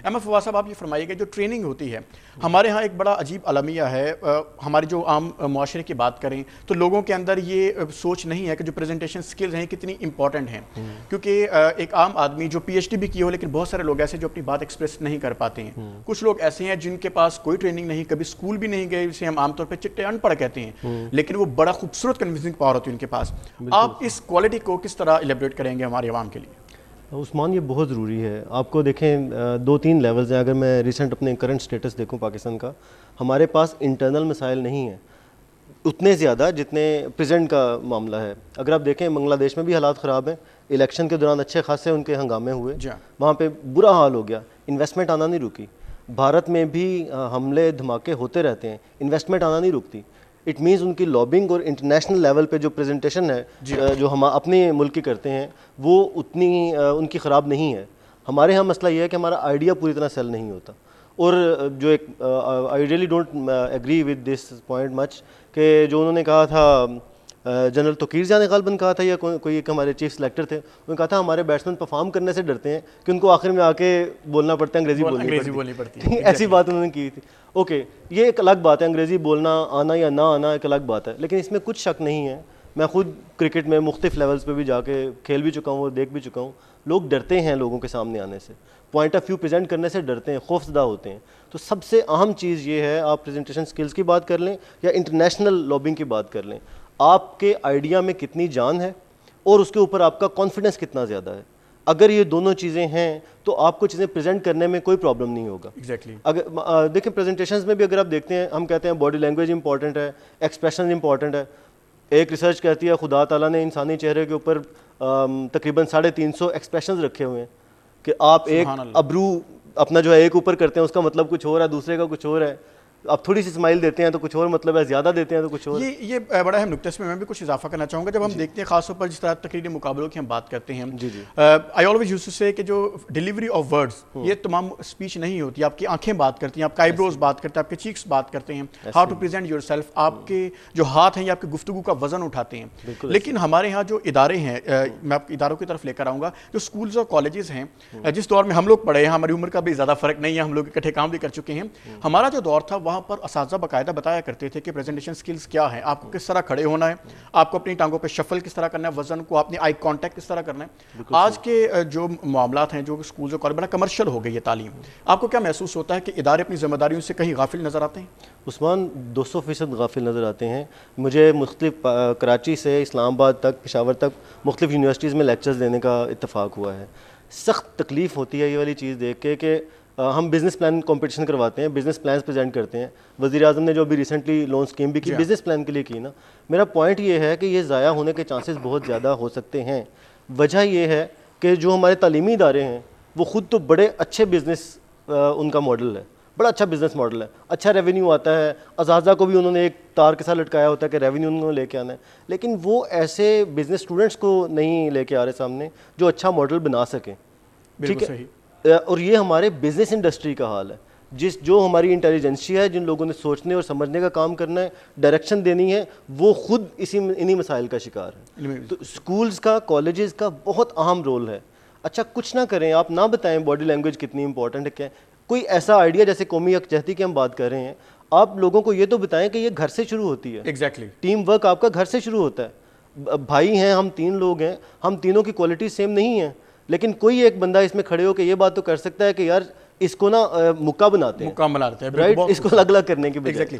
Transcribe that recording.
احمد فواز صاحب آپ یہ فرمائیے کہ جو ٹریننگ ہوتی ہے ہمارے ہاں ایک بڑا عجیب المیہ ہے. ہماری جو عام معاشرے کی بات کریں تو لوگوں کے اندر یہ سوچ نہیں ہے کہ جو پریزنٹیشن سکلز ہیں کتنی امپورٹنٹ ہیں, کیونکہ ایک عام آدمی جو پی ایچ ڈی بھی کی ہو لیکن بہت سارے لوگ ایسے جو اپنی بات ایکسپریس نہیں کر پاتے ہیں. کچھ لوگ ایسے ہیں جن کے پاس کوئی ٹریننگ نہیں, کبھی اسکول بھی نہیں گئے, جسے ہم عام طور پہ چٹے ان پڑھ کہتے ہیں, لیکن وہ بڑا خوبصورت کنوینسنگ پاور ہوتی ہے ان کے پاس. آپ اس کوالٹی کو کس طرح ایلیبریٹ کریں گے ہمارے عوام کے لیے؟ عثمان, یہ بہت ضروری ہے. آپ کو دیکھیں 2-3 لیولز ہیں. اگر میں ریسنٹ اپنے کرنٹ سٹیٹس دیکھوں پاکستان کا, ہمارے پاس انٹرنل مسائل نہیں ہیں اتنے زیادہ جتنے پریزنٹ کا معاملہ ہے. اگر آپ دیکھیں بنگلہ دیش میں بھی حالات خراب ہیں. الیکشن کے دوران اچھے خاصے ان کے ہنگامے ہوئے, وہاں پہ برا حال ہو گیا, انویسٹمنٹ آنا نہیں رکی. بھارت میں بھی حملے دھماکے ہوتے رہتے ہیں, انویسٹمنٹ آنا نہیں رکتی. اٹ مینز ان کی لابنگ اور انٹرنیشنل لیول پہ جو پریزنٹیشن ہے جو ہم اپنے ملک کی کرتے ہیں وہ اتنی ان کی خراب نہیں ہے. ہمارے ہاں مسئلہ یہ ہے کہ ہمارا آئیڈیا پوری طرح سیل نہیں ہوتا. اور جو ایک I really don't agree with this point much کہ جو انہوں نے کہا تھا جنرل توقیر جان نے غالباً کہا تھا یا کوئی ایک ہمارے چیف سلیکٹر تھے, انہوں نے کہا تھا ہمارے بیٹسمین پرفارم کرنے سے ڈرتے ہیں کہ ان کو آخر میں آ کے بولنا پڑتا ہے, انگریزی بولنی پڑتی ہے. ایسی بات انہوں نے کی تھی. اوکے, یہ ایک الگ بات ہے, انگریزی بولنا آنا یا نہ آنا ایک الگ بات ہے, لیکن اس میں کچھ شک نہیں ہے. میں خود کرکٹ میں مختلف لیولز پہ بھی جا کے کھیل بھی چکا ہوں اور دیکھ بھی چکا ہوں. لوگ ڈرتے ہیں لوگوں کے سامنے آنے سے, پوائنٹ آف ویو پریزنٹ کرنے سے ڈرتے ہیں, خوف زدہ ہوتے ہیں. تو سب سے اہم چیز یہ ہے, آپ پریزنٹیشن سکلز کی بات کر لیں یا انٹرنیشنل لابنگ کی بات کر لیں, آپ کے آئیڈیا میں کتنی جان ہے اور اس کے اوپر آپ کا کانفیڈنس کتنا زیادہ ہے. اگر یہ دونوں چیزیں ہیں تو آپ کو چیزیں پریزنٹ کرنے میں کوئی پرابلم نہیں ہوگا. اگر دیکھیں پریزنٹیشنز میں بھی اگر آپ دیکھتے ہیں, ہم کہتے ہیں باڈی لینگویج امپورٹنٹ ہے, ایکسپریشن امپورٹنٹ ہے. ایک ریسرچ کہتی ہے خدا تعالیٰ نے انسانی چہرے کے اوپر تقریباً 350 ایکسپریشنز رکھے ہوئے ہیں کہ آپ ایک ابرو اپنا جو ہے ایک اوپر کرتے ہیں اس کا مطلب کچھ اور ہے, دوسرے کا کچھ اور ہے. آپ تھوڑی سی اسمائل دیتے ہیں تو کچھ اور مطلب ہے, زیادہ دیتے ہیں تو کچھ اور. یہ بڑا اہم نکتہ, اس میں بھی کچھ اضافہ کرنا چاہوں گا. جب ہم دیکھتے ہیں خاص طور پر جس طرح تقریری مقابلوں کی ہم بات کرتے ہیں, آئی آلویز یوزڈ ٹو سے کہ جو ڈیلیوری آف ورڈز یہ تمام اسپیچ نہیں ہوتی. آپ کی آنکھیں بات کرتی ہیں, آپ کا آئیبروز بات کرتے ہیں, آپ کے چیکس بات کرتے ہیں, how to present yourself, آپ کے جو ہاتھ ہیں یہ آپ کی گفتگو کا وزن اٹھاتے ہیں. لیکن ہمارے یہاں جو ادارے ہیں, میں آپ اداروں کی طرف لے کر آؤں گا, جو اسکولز اور کالجز ہیں, جس دور میں ہم لوگ پڑھے ہیں, ہماری عمر کا بھی زیادہ فرق نہیں ہے, ہم لوگ اکٹھے کام بھی کر چکے ہیں. ہمارا جو دور تھا وہاں پر اساتذہ باقاعدہ بتایا کرتے تھے کہ پریزنٹیشن سکلز کیا ہیں, آپ کو کس طرح کھڑے ہونا ہے, آپ کو اپنی ٹانگوں پہ شفل کس طرح کرنا ہے, وزن کو آپ نے آئی کانٹیکٹ کس طرح کرنا ہے. آج کے جو معاملات ہیں جو اسکولز اور کالج بڑا کمرشل ہو گئی ہے تعلیم. آپ کو کیا محسوس ہوتا ہے کہ ادارے اپنی ذمہ داریوں سے کہیں غافل نظر آتے ہیں؟ عثمان 200% غافل نظر آتے ہیں. مجھے مختلف کراچی سے اسلام آباد تک, پشاور تک مختلف یونیورسٹیز میں لیکچرز دینے کا اتفاق ہوا ہے. سخت تکلیف ہوتی ہے یہ والی چیز دیکھ کے کہ ہم بزنس پلان کمپٹیشن کرواتے ہیں, بزنس پلانس پریزنٹ کرتے ہیں. وزیر اعظم نے جو ابھی ریسنٹلی لون اسکیم بھی کی بزنس پلان کے لیے کی نا, میرا پوائنٹ یہ ہے کہ یہ ضائع ہونے کے چانسز بہت زیادہ ہو سکتے ہیں. وجہ یہ ہے کہ جو ہمارے تعلیمی ادارے ہیں وہ خود تو بڑے اچھے بزنس ان کا ماڈل ہے, بڑا اچھا بزنس ماڈل ہے, اچھا ریونیو آتا ہے. اساتذہ کو بھی انہوں نے ایک تار کے ساتھ لٹکایا ہوتا ہے کہ ریونیو انہوں نے لے کے آنا ہے, لیکن وہ ایسے بزنس اسٹوڈنٹس کو نہیں لے کے آ رہے سامنے جو اچھا ماڈل بنا سکیں. ٹھیک ہے, اور یہ ہمارے بزنس انڈسٹری کا حال ہے. جو ہماری انٹیلیجنسی ہے, جن لوگوں نے سوچنے اور سمجھنے کا کام کرنا ہے, ڈائریکشن دینی ہے, وہ خود انہی مسائل کا شکار ہے. تو اسکولز کا, کالجز کا بہت اہم رول ہے. اچھا کچھ نہ کریں, آپ نہ بتائیں باڈی لینگویج کتنی امپورٹنٹ ہے, کیا کوئی ایسا آئیڈیا جیسے قومی یکجہتی کی ہم بات کر رہے ہیں, آپ لوگوں کو یہ تو بتائیں کہ یہ گھر سے شروع ہوتی ہے. ایگزیکٹلی, ٹیم ورک آپ کا گھر سے شروع ہوتا ہے. بھائی ہیں ہم, 3 لوگ ہیں, ہم تینوں کی کوالٹی سیم نہیں ہیں, لیکن کوئی ایک بندہ اس میں کھڑے ہو کہ یہ بات تو کر سکتا ہے کہ یار اس کو نا مکہ بناتے ہیں, رائٹ, اس کو الگ الگ کرنے کی بجائے.